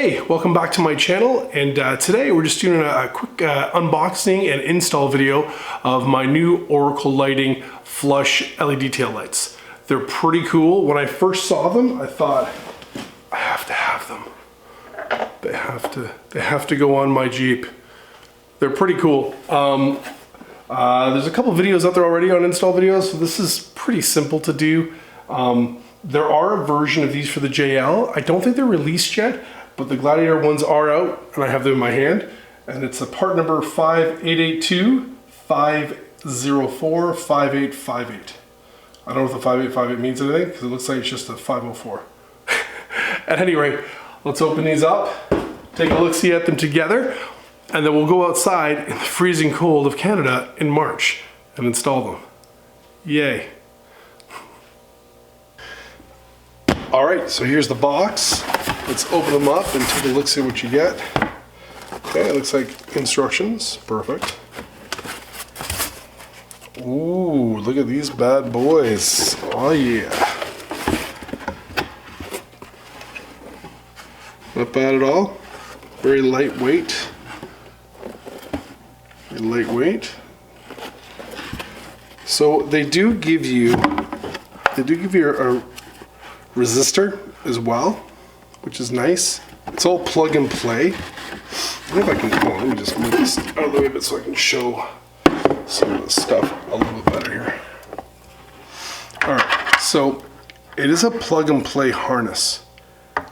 Hey, welcome back to my channel, and today we're just doing a quick unboxing and install video of my new Oracle Lighting flush LED taillights. They're pretty cool. When I first saw them, I thought, I have to have them. They have to go on my Jeep. They're pretty cool. There's a couple videos out there already on install videos, so this is pretty simple to do. There are a version of these for the JL. I don't think they're released yet, but the Gladiator ones are out, and I have them in my hand. And it's a part number 5882-504-5858. I don't know if the 5858 means anything, because it looks like it's just a 504. At any rate, let's open these up, take a look-see at them together, and then we'll go outside in the freezing cold of Canada in March and install them. Yay. All right, so here's the box. Let's open them up and take a look, see what you get. Okay, it looks like instructions. Perfect. Ooh, look at these bad boys. Oh yeah. Not bad at all. Very lightweight. Very lightweight. So they do give you a resistor as well, which is nice. It's all plug and play. I think I can, let me just move this out of the way a bit so I can show some of the stuff a little bit better here. All right, so it is a plug and play harness.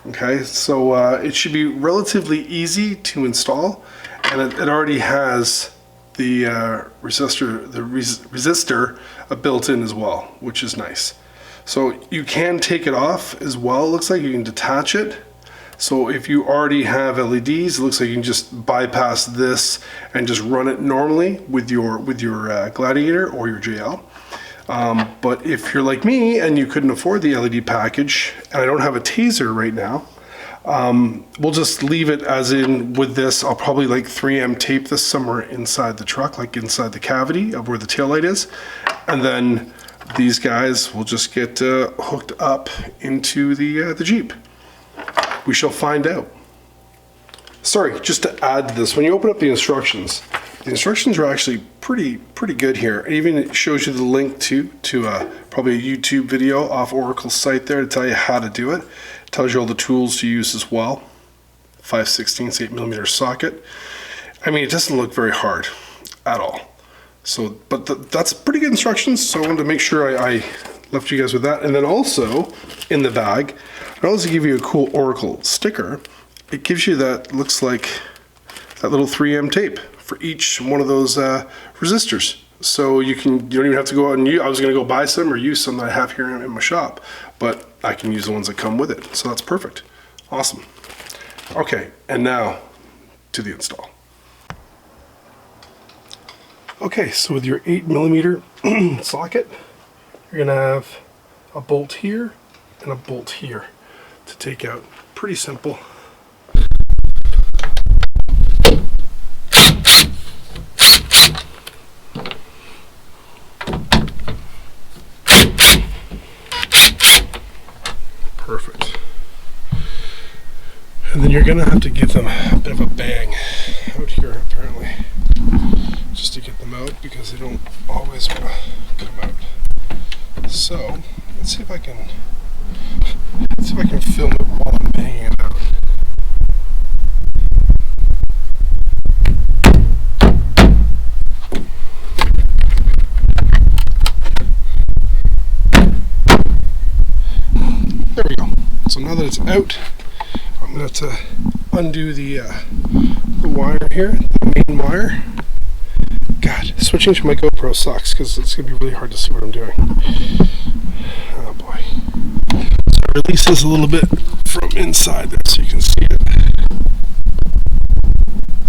Okay, so it should be relatively easy to install, and it already has the resistor built in as well, which is nice. So you can take it off as well. It looks like you can detach it. So if you already have LEDs, it looks like you can just bypass this and just run it normally with your Gladiator or your JL. But if you're like me and you couldn't afford the LED package, and I don't have a taser right now, we'll just leave it as in with this. I'll probably like 3M tape this somewhere inside the truck, like inside the cavity of where the taillight is, and then these guys will just get hooked up into the Jeep. We shall find out. Sorry, just to add to this, when you open up the instructions are actually pretty good here. It even shows you the link to probably a YouTube video off Oracle's site there to tell you how to do it. It tells you all the tools to use as well. 5/16 8mm socket. I mean, it doesn't look very hard at all. So, but that's pretty good instructions, so I wanted to make sure I left you guys with that. And then also, in the bag, I also give you a cool Oracle sticker. It gives you that, looks like that little 3M tape for each one of those resistors. So you don't even have to go out and use. I was gonna go buy some or use some that I have here in my shop, but I can use the ones that come with it. So that's perfect. Awesome. Okay, and now to the install. Okay, so with your 8mm socket, you're gonna have a bolt here and a bolt here to take out. Pretty simple. Perfect. And then you're gonna have to give them a bit of a bang out here apparently, just to get them out, because they don't always want to get them out. So let's see if I can film it while I'm banging it out. There we go. So now that it's out, I'm going to undo the wire here, the main wire. God, switching to my GoPro sucks because it's going to be really hard to see what I'm doing. Oh boy. So I release this a little bit from inside there so you can see it.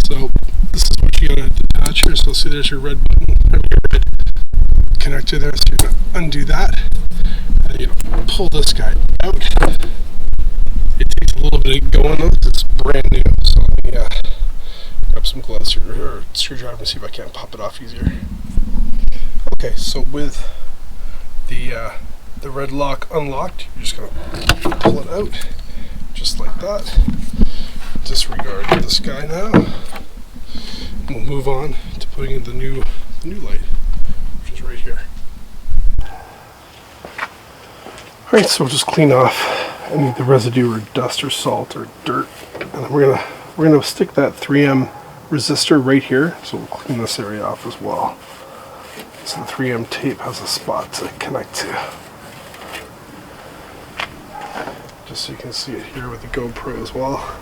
So this is what you got to detach here. So see, there's your red button, your red connector there. So you're going to undo that. And you pull this guy out. It takes a little bit of going though, because it's brand new. So let me grab some gloves or a screwdriver and see if I can't pop it off easier. Okay, so with the red lock unlocked, you're just gonna pull it out just like that. disregard this guy now. We'll move on to putting in the new light, which is right here. Alright, so we'll just clean off any of the residue or dust or salt or dirt. And then we're gonna stick that 3M resistor right here, so we'll clean this area off as well. So the 3M tape has a spot to connect to. Just so you can see it here with the GoPro as well.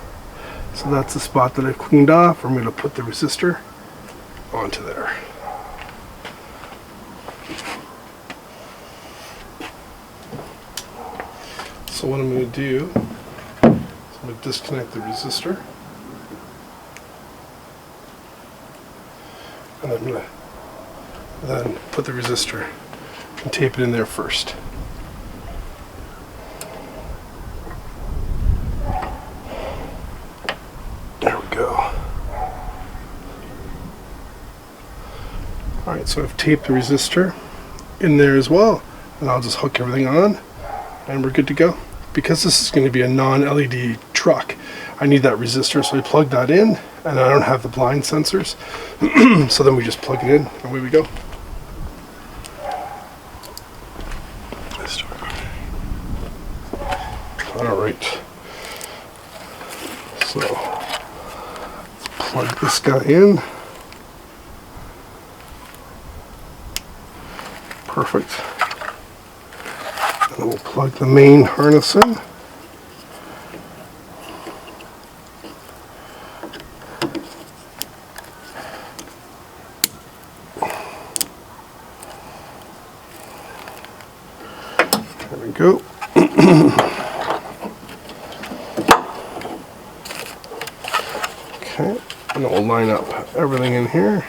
So that's the spot that I've cleaned off. I'm going to put the resistor onto there. So what I'm going to do is I'm going to disconnect the resistor. And I'm going to then put the resistor and tape it in there first. There we go. Alright, so I've taped the resistor in there as well, and I'll just hook everything on and we're good to go. Because this is going to be a non-LED truck, I need that resistor, so I plug that in, and I don't have the blind sensors, so then we just plug it in and away we go. Alright, so let's plug this guy in. Perfect. And then we'll plug the main harness in. There we go. Okay, and then we'll line up everything in here.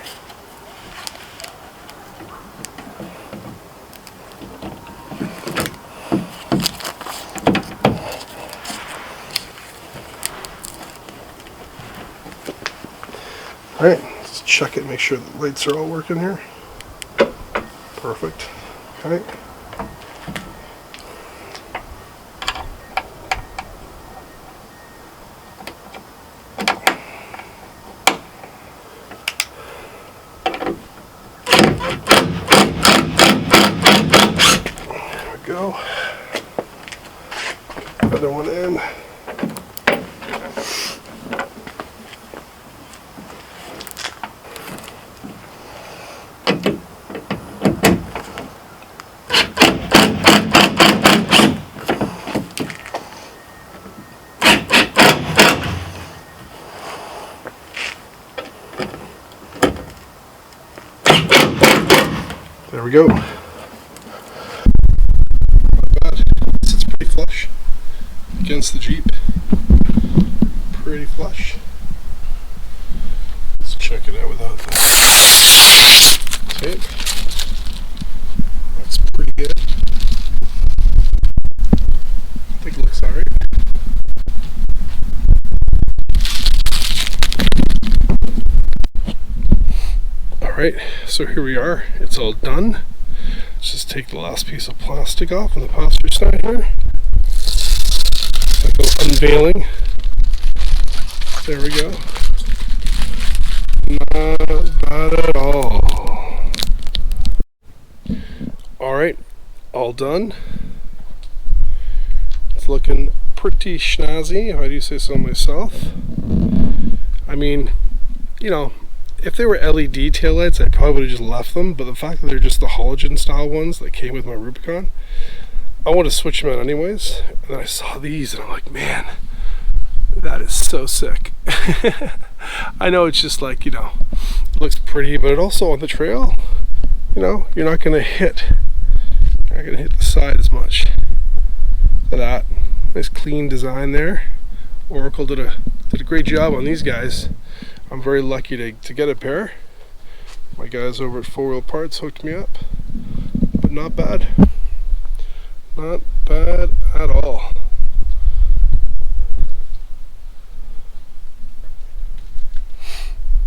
Alright, let's check it, make sure the lights are all working here. Perfect. Okay. There we go. Other one in. There we go. Not bad. It sits pretty flush against the Jeep. Pretty flush. Let's check it out without the tape. Looks pretty good. I think it looks alright. Alright, so here we are. It's all done. Let's just take the last piece of plastic off on the passenger side here. I go unveiling. There we go. Not bad at all. Alright, all done. It's looking pretty snazzy, if I do say so myself. I mean, you know, if they were LED taillights, I probably would have just left them, but the fact that they're just the halogen style ones that came with my Rubicon, I want to switch them out anyways. And then I saw these and I'm like, man, that is so sick. I know it's just like, you know, it looks pretty, but it also on the trail, you know, you're not going to hit the side as much. Look at that. Nice clean design there. Oracle did a great job on these guys. I'm very lucky to get a pair. My guys over at 4 Wheel Parts hooked me up, but not bad. Not bad at all.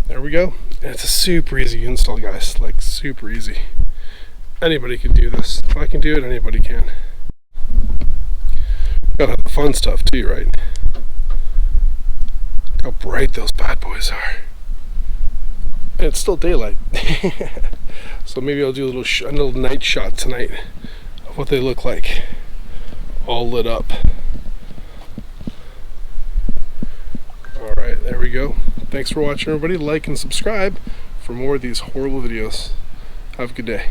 There we go. And it's a super easy install, guys. Like, super easy. Anybody can do this. If I can do it, anybody can. Gotta have the fun stuff too, right? how bright those bad boys are. And it's still daylight. So maybe I'll do a little night shot tonight of what they look like, all lit up. Alright, there we go. Thanks for watching, everybody. Like and subscribe for more of these horrible videos. Have a good day.